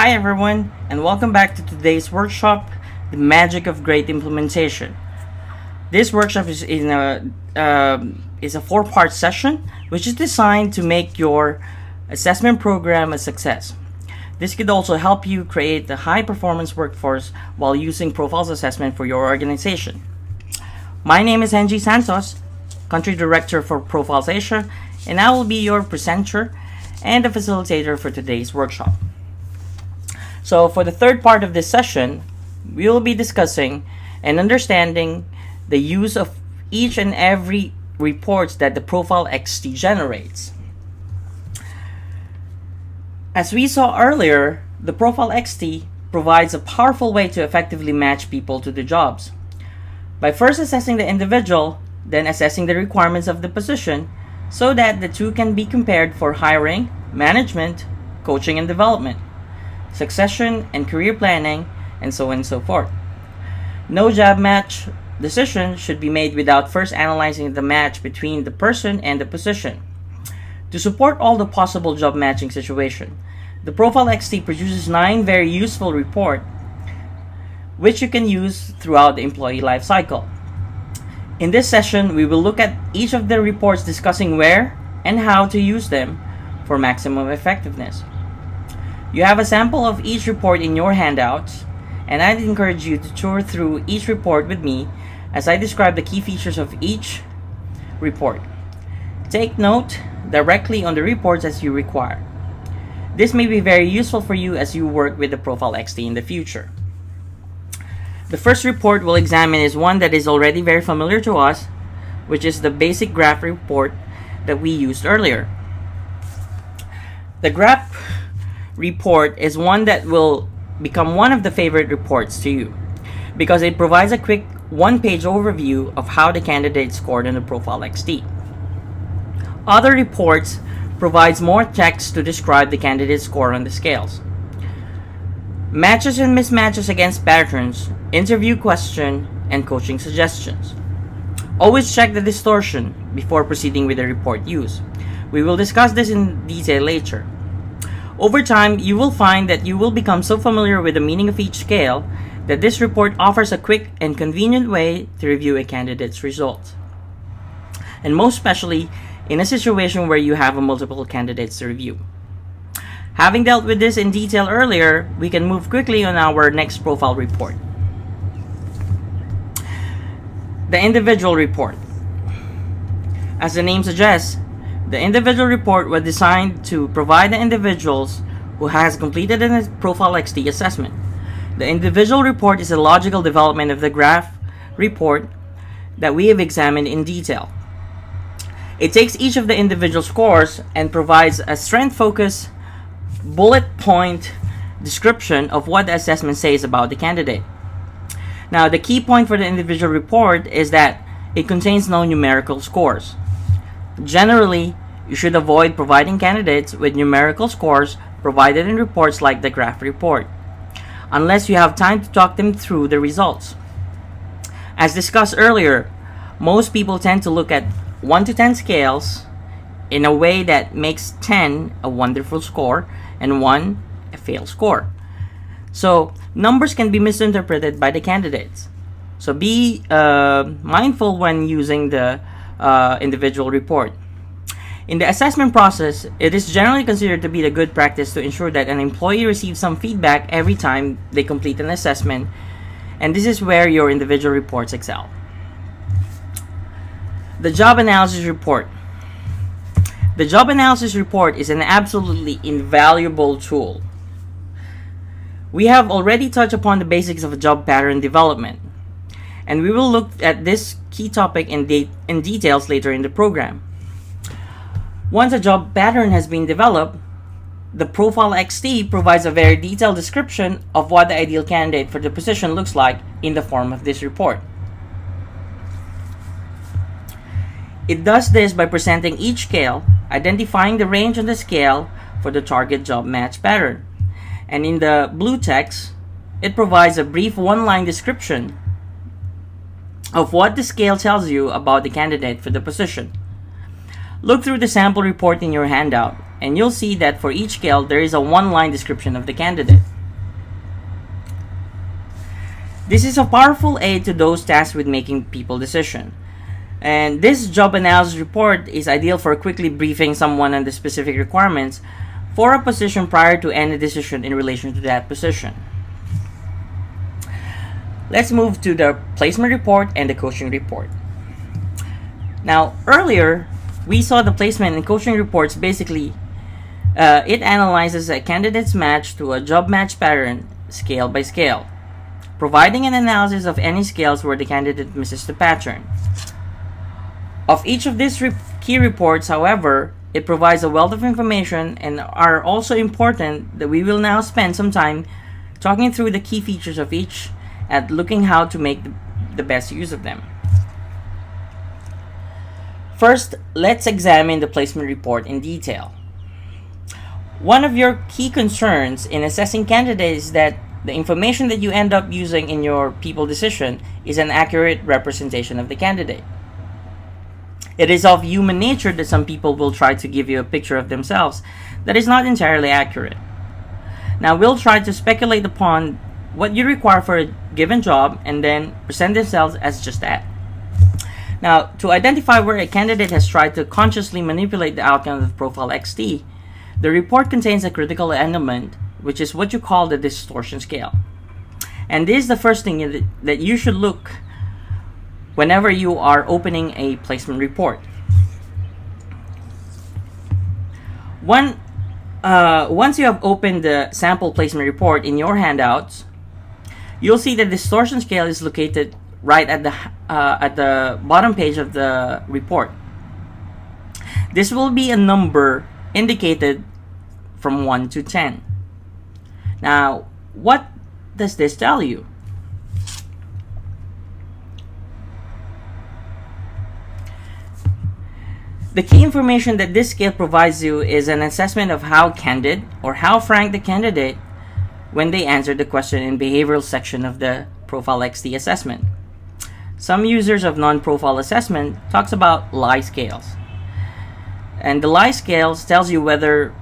Hi everyone, and welcome back to today's workshop, The Magic of Great Implementation. This workshop is a four-part session which is designed to make your assessment program a success. This could also help you create a high-performance workforce while using profiles assessment for your organization. My name is Henji Santos, Country Director for Profiles Asia, and I will be your presenter and the facilitator for today's workshop. So for the third part of this session, we will be discussing and understanding the use of each and every reports that the Profile XT generates. As we saw earlier, the Profile XT provides a powerful way to effectively match people to the jobs. By first assessing the individual, then assessing the requirements of the position, so that the two can be compared for hiring, management, coaching and development, succession and career planning, and so on and so forth. No job match decision should be made without first analyzing the match between the person and the position. To support all the possible job matching situation, the Profile XT produces 9 very useful reports which you can use throughout the employee life cycle. In this session, we will look at each of the reports, discussing where and how to use them for maximum effectiveness. You have a sample of each report in your handouts, and I'd encourage you to tour through each report with me as I describe the key features of each report. Take note directly on the reports as you require. This may be very useful for you as you work with the Profile XT in the future. The first report we'll examine is one that is already very familiar to us, which is the basic graph report that we used earlier. The graph report is one that will become one of the favorite reports to you because it provides a quick one-page overview of how the candidate scored in the Profile XT. Other reports provides more text to describe the candidate score on the scales. Matches and mismatches against patterns, interview question, and coaching suggestions. Always check the distortion before proceeding with the report use. We will discuss this in detail later. Over time, you will find that you will become so familiar with the meaning of each scale that this report offers a quick and convenient way to review a candidate's results. And most especially in a situation where you have multiple candidates to review. Having dealt with this in detail earlier, we can move quickly on our next profile report. The individual report. As the name suggests, the individual report was designed to provide the individuals who has completed a Profile XT assessment. The individual report is a logical development of the graph report that we have examined in detail. It takes each of the individual scores and provides a strength-focused, bullet point description of what the assessment says about the candidate. Now, the key point for the individual report is that it contains no numerical scores. Generally, you should avoid providing candidates with numerical scores provided in reports like the graph report, unless you have time to talk them through the results. As discussed earlier, most people tend to look at 1 to 10 scales in a way that makes 10 a wonderful score and 1 a fail score. So numbers can be misinterpreted by the candidates. So be mindful when using the individual report. In the assessment process, it is generally considered to be a good practice to ensure that an employee receives some feedback every time they complete an assessment, and this is where your individual reports excel. The job analysis report. The job analysis report is an absolutely invaluable tool. We have already touched upon the basics of job pattern development, and we will look at this key topic in details later in the program. Once a job pattern has been developed, the Profile XT provides a very detailed description of what the ideal candidate for the position looks like in the form of this report. It does this by presenting each scale, identifying the range on the scale for the target job match pattern. And in the blue text, it provides a brief one-line description of what the scale tells you about the candidate for the position. Look through the sample report in your handout and you'll see that for each scale there is a one-line description of the candidate. This is a powerful aid to those tasked with making people decisions. And this job analysis report is ideal for quickly briefing someone on the specific requirements for a position prior to any decision in relation to that position. Let's move to the placement report and the coaching report. Now, earlier, we saw the placement and coaching reports. Basically, it analyzes a candidate's match to a job match pattern scale by scale, providing an analysis of any scales where the candidate misses the pattern. Of each of these key reports, however, it provides a wealth of information and are also important that we will now spend some time talking through the key features of each and looking how to make the best use of them. First, let's examine the placement report in detail. One of your key concerns in assessing candidates is that the information that you end up using in your people decision is an accurate representation of the candidate. It is of human nature that some people will try to give you a picture of themselves that is not entirely accurate. Now, we'll try to speculate upon what you require for a given job and then present themselves as just that. Now, to identify where a candidate has tried to consciously manipulate the outcome of Profile XT, the report contains a critical element, which is what you call the distortion scale. And this is the first thing that you should look whenever you are opening a placement report. Once you have opened the sample placement report in your handouts, you'll see the distortion scale is located right at the bottom page of the report. This will be a number indicated from 1 to 10. Now, what does this tell you? The key information that this scale provides you is an assessment of how candid or how frank the candidate when they answer the question in behavioral section of the Profile XT assessment. Some users of non-profile assessment talks about lie scales. And the lie scales tells you whether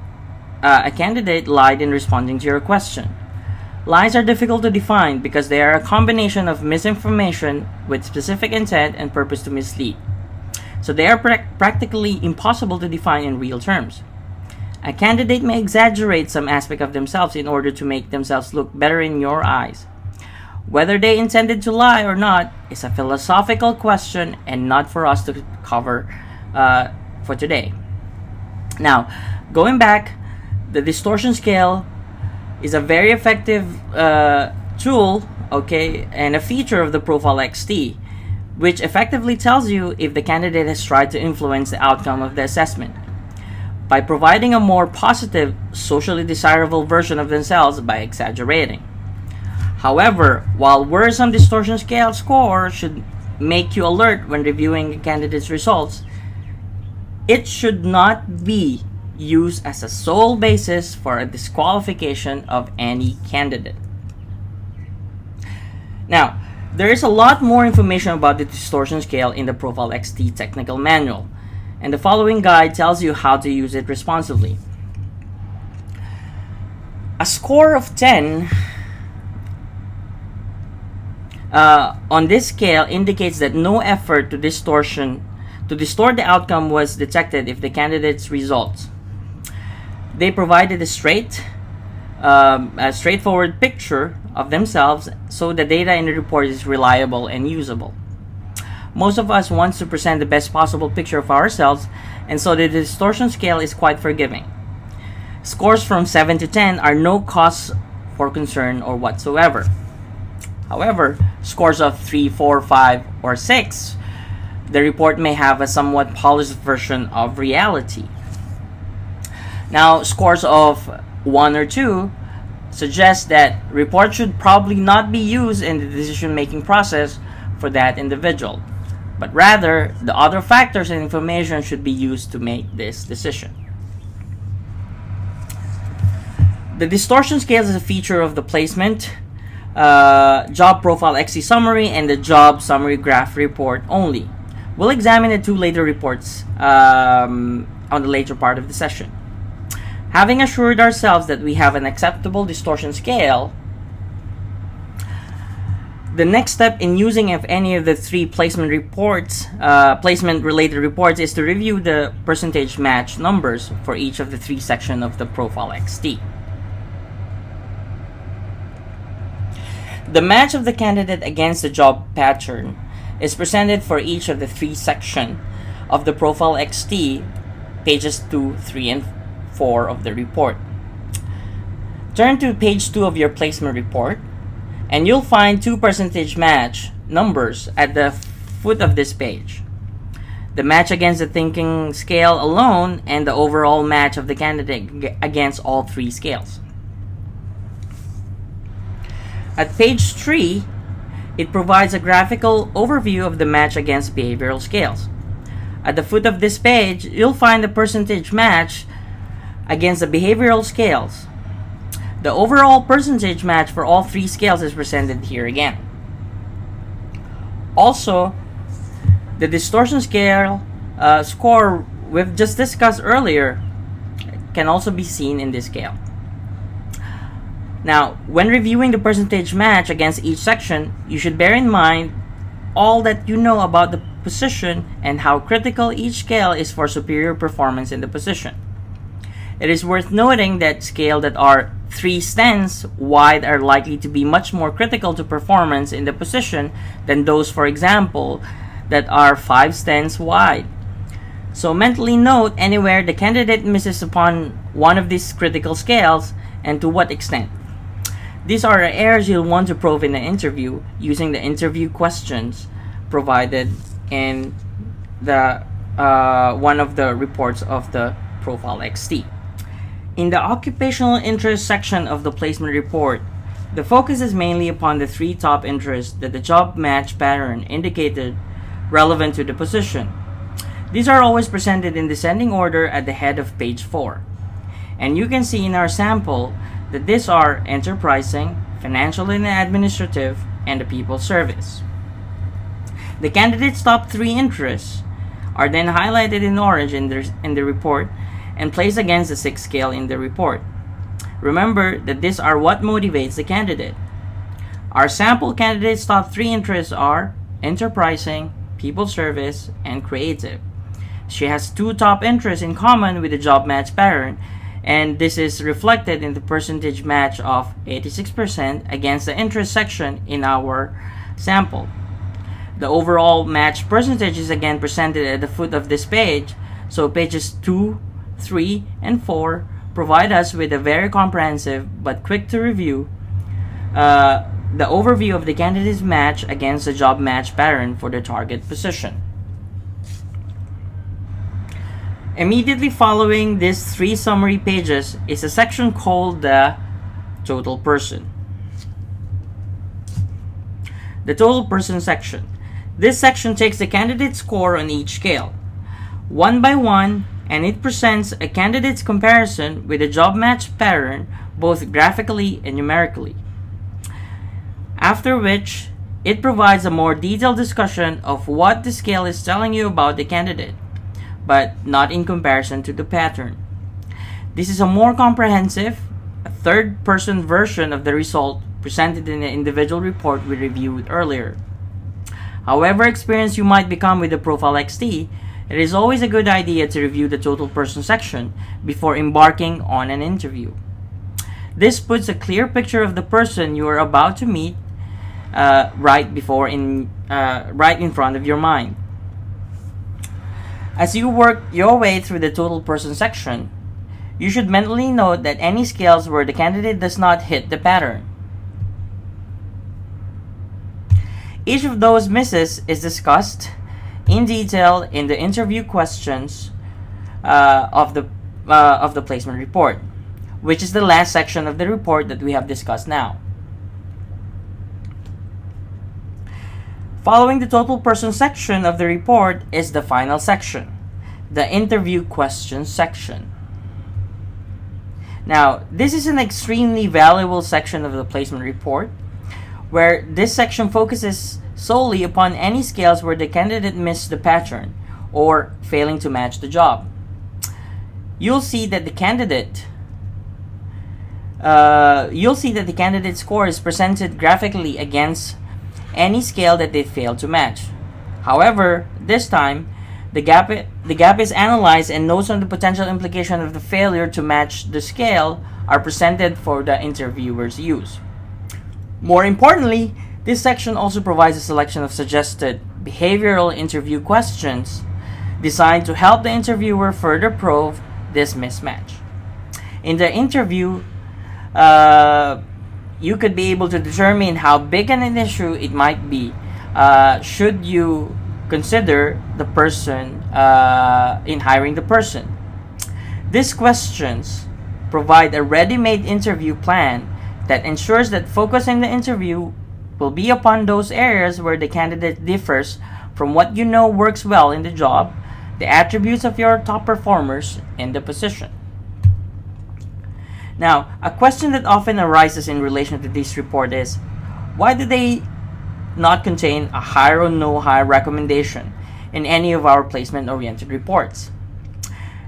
a candidate lied in responding to your question. Lies are difficult to define because they are a combination of misinformation with specific intent and purpose to mislead. So they are practically impossible to define in real terms. A candidate may exaggerate some aspect of themselves in order to make themselves look better in your eyes. Whether they intended to lie or not is a philosophical question and not for us to cover for today. Now, going back, the distortion scale is a very effective tool, okay, and a feature of the Profile XT, which effectively tells you if the candidate has tried to influence the outcome of the assessment by providing a more positive, socially desirable version of themselves by exaggerating. However, while worrisome distortion scale score should make you alert when reviewing a candidate's results, it should not be used as a sole basis for a disqualification of any candidate. Now, there is a lot more information about the distortion scale in the Profile XT technical manual, and the following guide tells you how to use it responsibly. A score of 10 on this scale indicates that no effort to distort the outcome was detected if the candidate's results. They provided a straightforward picture of themselves, so the data in the report is reliable and usable. Most of us want to present the best possible picture of ourselves, and so the distortion scale is quite forgiving. Scores from 7 to 10 are no cause for concern or whatsoever. However, scores of 3, 4, 5, or 6, the report may have a somewhat polished version of reality. Now, scores of 1 or 2 suggest that reports should probably not be used in the decision-making process for that individual, but rather the other factors and information should be used to make this decision. The distortion scale is a feature of the placement, job profile XT summary, and the job summary graph report only. We'll examine the two later reports on the later part of the session. Having assured ourselves that we have an acceptable distortion scale, the next step in using any of the three placement reports, placement-related reports, is to review the percentage match numbers for each of the three sections of the Profile XT. The match of the candidate against the job pattern is presented for each of the three sections of the Profile XT, pages 2, 3, and 4 of the report. Turn to page 2 of your placement report, and you'll find two percentage match numbers at the foot of this page. The match against the thinking scale alone, and the overall match of the candidate against all three scales. At page 3, it provides a graphical overview of the match against behavioral scales. At the foot of this page, you'll find the percentage match against the behavioral scales. The overall percentage match for all three scales is presented here again. Also, the distortion scale score we've just discussed earlier can also be seen in this scale. Now, when reviewing the percentage match against each section, you should bear in mind all that you know about the position and how critical each scale is for superior performance in the position. It is worth noting that scales that are 3 stents wide are likely to be much more critical to performance in the position than those, for example, that are 5 stents wide. So mentally note anywhere the candidate misses upon one of these critical scales and to what extent. These are the areas you'll want to probe in the interview using the interview questions provided in the one of the reports of the Profile XT. In the occupational interest section of the placement report, the focus is mainly upon the 3 top interests that the job match pattern indicated relevant to the position. These are always presented in descending order at the head of page 4. And you can see in our sample that these are enterprising, financial and administrative, and the people service. The candidate's top 3 interests are then highlighted in orange in the report and placed against the 6th scale in the report. Remember that these are what motivates the candidate. Our sample candidate's top 3 interests are enterprising, people service, and creative. She has 2 top interests in common with the job match pattern, and this is reflected in the percentage match of 86% against the interest section in our sample. The overall match percentage is again presented at the foot of this page, so pages 2, 3, and 4 provide us with a very comprehensive but quick to review the overview of the candidate's match against the job match pattern for the target position. Immediately following these 3 summary pages is a section called the total person. The total person section. This section takes the candidate's score on each scale, one by one, and it presents a candidate's comparison with the job match pattern both graphically and numerically. After which, it provides a more detailed discussion of what the scale is telling you about the candidate, but not in comparison to the pattern. This is a more comprehensive, third-person version of the result presented in the individual report we reviewed earlier. However experienced you might become with the Profile XT, it is always a good idea to review the total person section before embarking on an interview. This puts a clear picture of the person you are about to meet right in front of your mind. As you work your way through the total person section, you should mentally note that any scales where the candidate does not hit the pattern. Each of those misses is discussed in detail in the interview questions of the placement report, which is the last section of the report that we have discussed now. Following the total person section of the report is the final section, the interview questions section. Now, this is an extremely valuable section of the placement report, where this section focuses solely upon any scales where the candidate missed the pattern or failing to match the job. You'll see that the candidate you'll see that the candidate score is presented graphically against any scale that they fail to match. However, this time, the gap is analyzed, and notes on the potential implication of the failure to match the scale are presented for the interviewer's use. More importantly, this section also provides a selection of suggested behavioral interview questions designed to help the interviewer further probe this mismatch. In the interview, you could be able to determine how big an issue it might be should you consider the person in hiring the person. These questions provide a ready-made interview plan that ensures that focusing the interview will be upon those areas where the candidate differs from what you know works well in the job, the attributes of your top performers in the position. Now, a question that often arises in relation to this report is, why do they not contain a hire or no hire recommendation in any of our placement-oriented reports?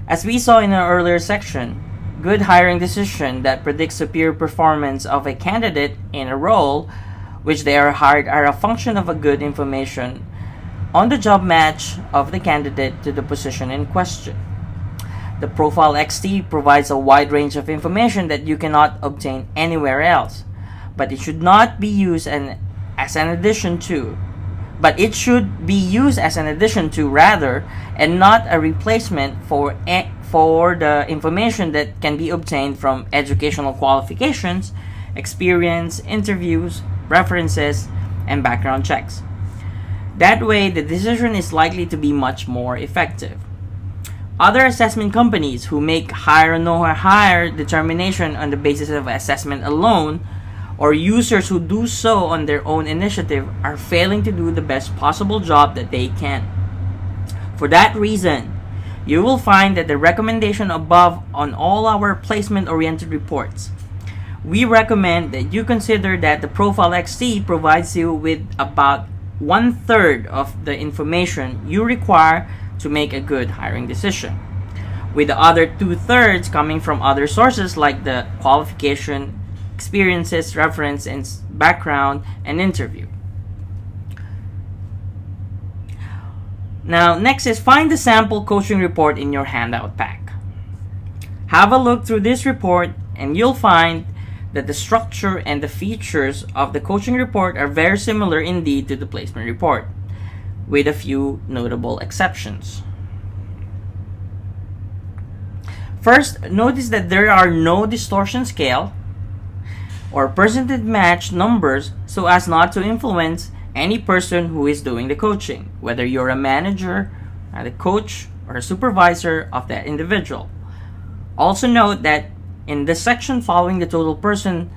As we saw in an earlier section, good hiring decision that predicts superior performance of a candidate in a role which they are hired are a function of a good information on the job match of the candidate to the position in question. The Profile XT provides a wide range of information that you cannot obtain anywhere else, but it should not be used as an addition to, rather, and not a replacement for the information that can be obtained from educational qualifications, experience, interviews, references, and background checks. That way, the decision is likely to be much more effective. Other assessment companies who make hire or no hire determination on the basis of assessment alone, or users who do so on their own initiative, are failing to do the best possible job that they can. For that reason, you will find that the recommendation above on all our placement-oriented reports. We recommend that you consider that the Profile XT provides you with about 1/3 of the information you require to make a good hiring decision, with the other 2/3 coming from other sources like the qualification, experiences, reference, and background, and interview. Now, next is find the sample coaching report in your handout pack. Have a look through this report, and you'll find that the structure and the features of the coaching report are very similar indeed to the placement report, with a few notable exceptions. First, notice that there are no distortion scale or percentage match numbers so as not to influence any person who is doing the coaching, whether you're a manager, a coach, or a supervisor of that individual. Also note that in the section following the total person,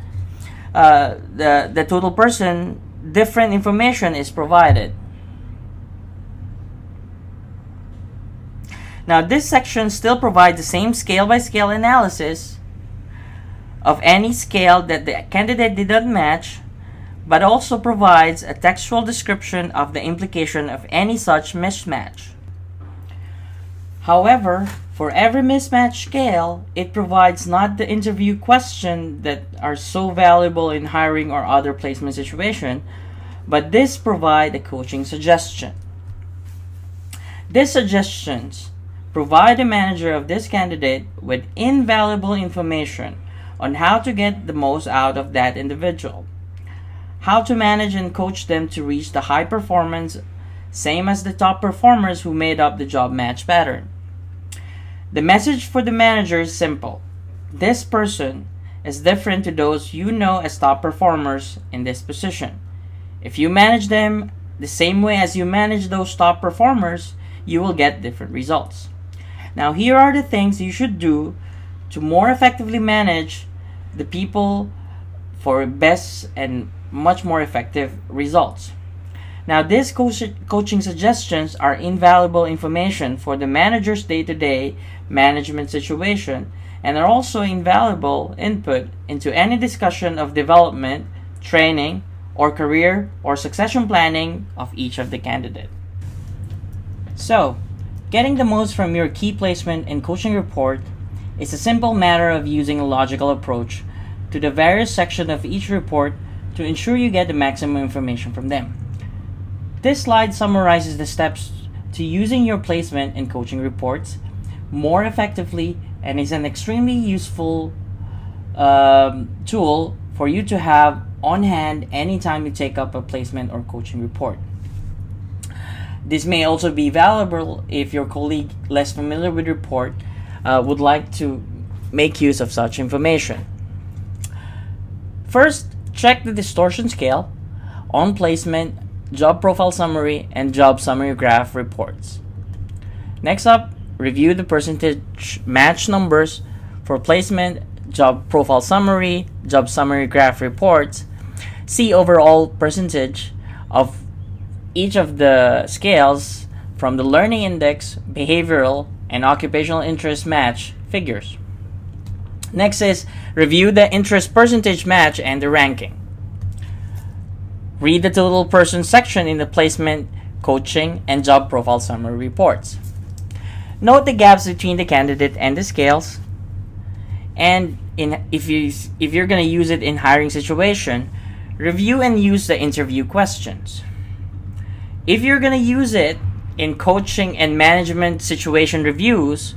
different information is provided. Now, this section still provides the same scale-by-scale analysis of any scale that the candidate did not match, but also provides a textual description of the implication of any such mismatch. However, for every mismatch scale, it provides not the interview question that are so valuable in hiring or other placement situation, but this provide a coaching suggestion. These suggestions provide the manager of this candidate with invaluable information on how to get the most out of that individual, how to manage and coach them to reach the high performance, same as the top performers who made up the job match pattern. The message for the manager is simple. This person is different to those you know as top performers in this position. If you manage them the same way as you manage those top performers, you will get different results. Now, here are the things you should do to more effectively manage the people for best and much more effective results. Now, these coaching suggestions are invaluable information for the manager's day-to-day management situation and are also invaluable input into any discussion of development, training, or career or succession planning of each of the candidates. So, getting the most from your key placement and coaching report is a simple matter of using a logical approach to the various sections of each report to ensure you get the maximum information from them. This slide summarizes the steps to using your placement and coaching reports more effectively and is an extremely useful tool for you to have on hand anytime you take up a placement or coaching report. This may also be valuable if your colleague less familiar with report would like to make use of such information. First, check the distortion scale, on placement, job profile summary, and job summary graph reports. Next up, review the percentage match numbers for placement, job profile summary, job summary graph reports. See overall percentage of each of the scales from the learning index, behavioral, and occupational interest match figures. Next is review the interest percentage match and the ranking. Read the total person section in the placement, coaching, and job profile summary reports. Note the gaps between the candidate and the scales. And if you're going to use it in hiring situation, review and use the interview questions. If you're going to use it in coaching and management situation reviews,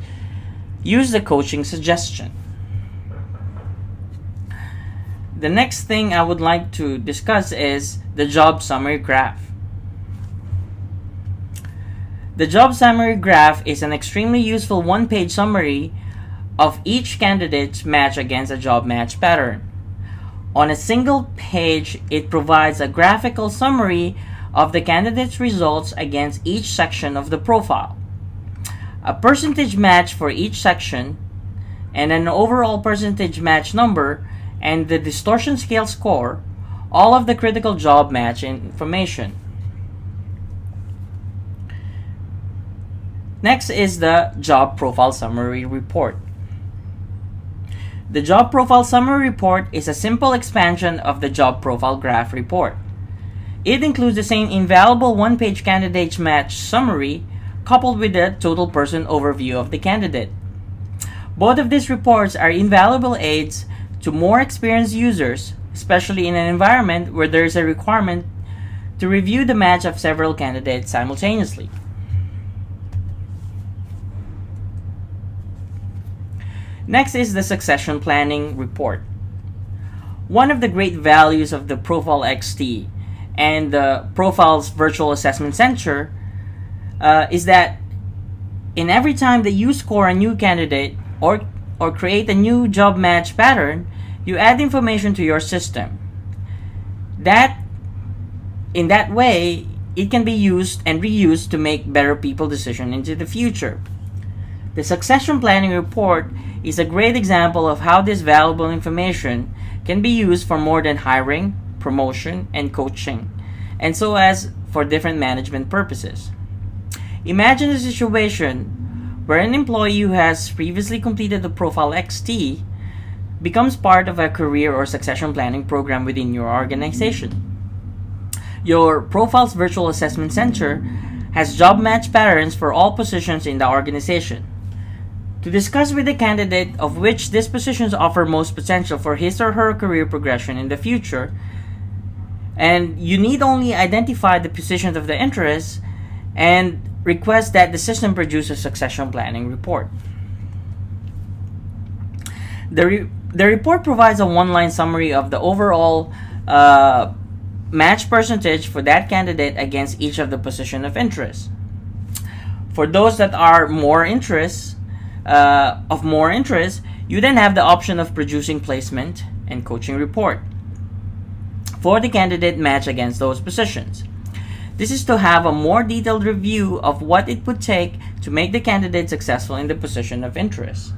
use the coaching suggestion. The next thing I would like to discuss is the job summary graph. The job summary graph is an extremely useful one-page summary of each candidate's match against a job match pattern. On a single page, it provides a graphical summary of the candidate's results against each section of the profile, a percentage match for each section, and an overall percentage match number, and the distortion scale score, all of the critical job match information. Next is the job profile summary report. The job profile summary report is a simple expansion of the job profile graph report. It includes the same invaluable one-page candidate's match summary coupled with the total person overview of the candidate. Both of these reports are invaluable aids to more experienced users, especially in an environment where there is a requirement to review the match of several candidates simultaneously. Next is the succession planning report. One of the great values of the Profile XT and the Profiles Virtual Assessment Center is that in every time that you score a new candidate or create a new job match pattern, you add information to your system. In that way, it can be used and reused to make better people decisions into the future. The succession planning report is a great example of how this valuable information can be used for more than hiring, promotion, and coaching, and so as for different management purposes. Imagine a situation where an employee who has previously completed the Profile XT becomes part of a career or succession planning program within your organization. Your Profiles Virtual Assessment Center has job match patterns for all positions in the organization. To discuss with the candidate of which these positions offer most potential for his or her career progression in the future, and you need only identify the positions of the interest and request that the system produce a succession planning report. The report provides a one-line summary of the overall match percentage for that candidate against each of the position of interest. For those that are more interest, you then have the option of producing placement and coaching report for the candidate match against those positions. This is to have a more detailed review of what it would take to make the candidate successful in the position of interest.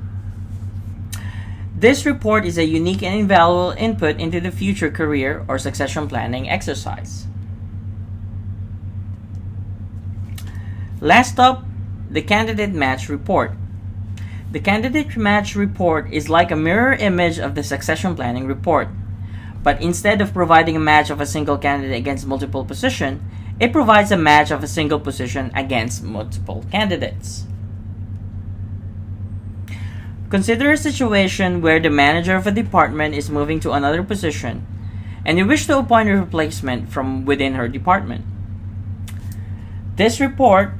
This report is a unique and invaluable input into the future career or succession planning exercise. Last up, the candidate match report. The candidate match report is like a mirror image of the succession planning report, but instead of providing a match of a single candidate against multiple positions, it provides a match of a single position against multiple candidates. Consider a situation where the manager of a department is moving to another position and you wish to appoint a replacement from within her department. This report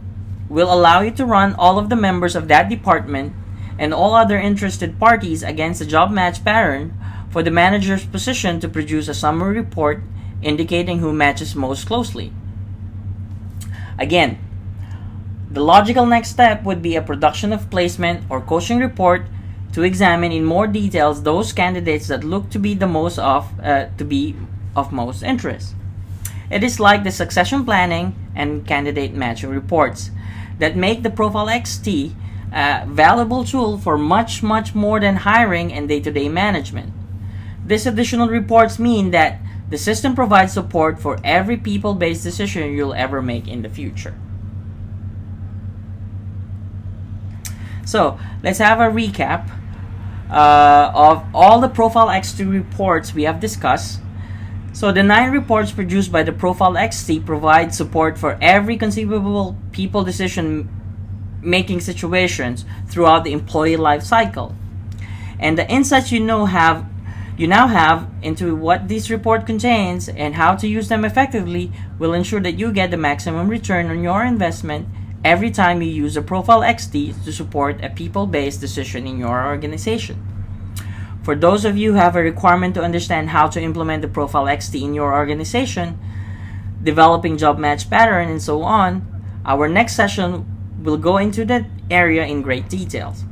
will allow you to run all of the members of that department and all other interested parties against a job match pattern for the manager's position to produce a summary report indicating who matches most closely. Again, the logical next step would be a production of placement or coaching report to examine in more details those candidates that look to be of most interest. It is like the succession planning and candidate matching reports that make the Profile XT a valuable tool for much more than hiring and day-to-day management. These additional reports mean that the system provides support for every people-based decision you'll ever make in the future. So let's have a recap of all the Profile XT reports we have discussed. So the 9 reports produced by the Profile XT provide support for every conceivable people decision making situations throughout the employee life cycle. And the insights you now have into what this report contains and how to use them effectively will ensure that you get the maximum return on your investment every time you use a Profile XT to support a people-based decision in your organization. For those of you who have a requirement to understand how to implement the Profile XT in your organization, developing job match pattern, and so on, our next session will go into that area in great details.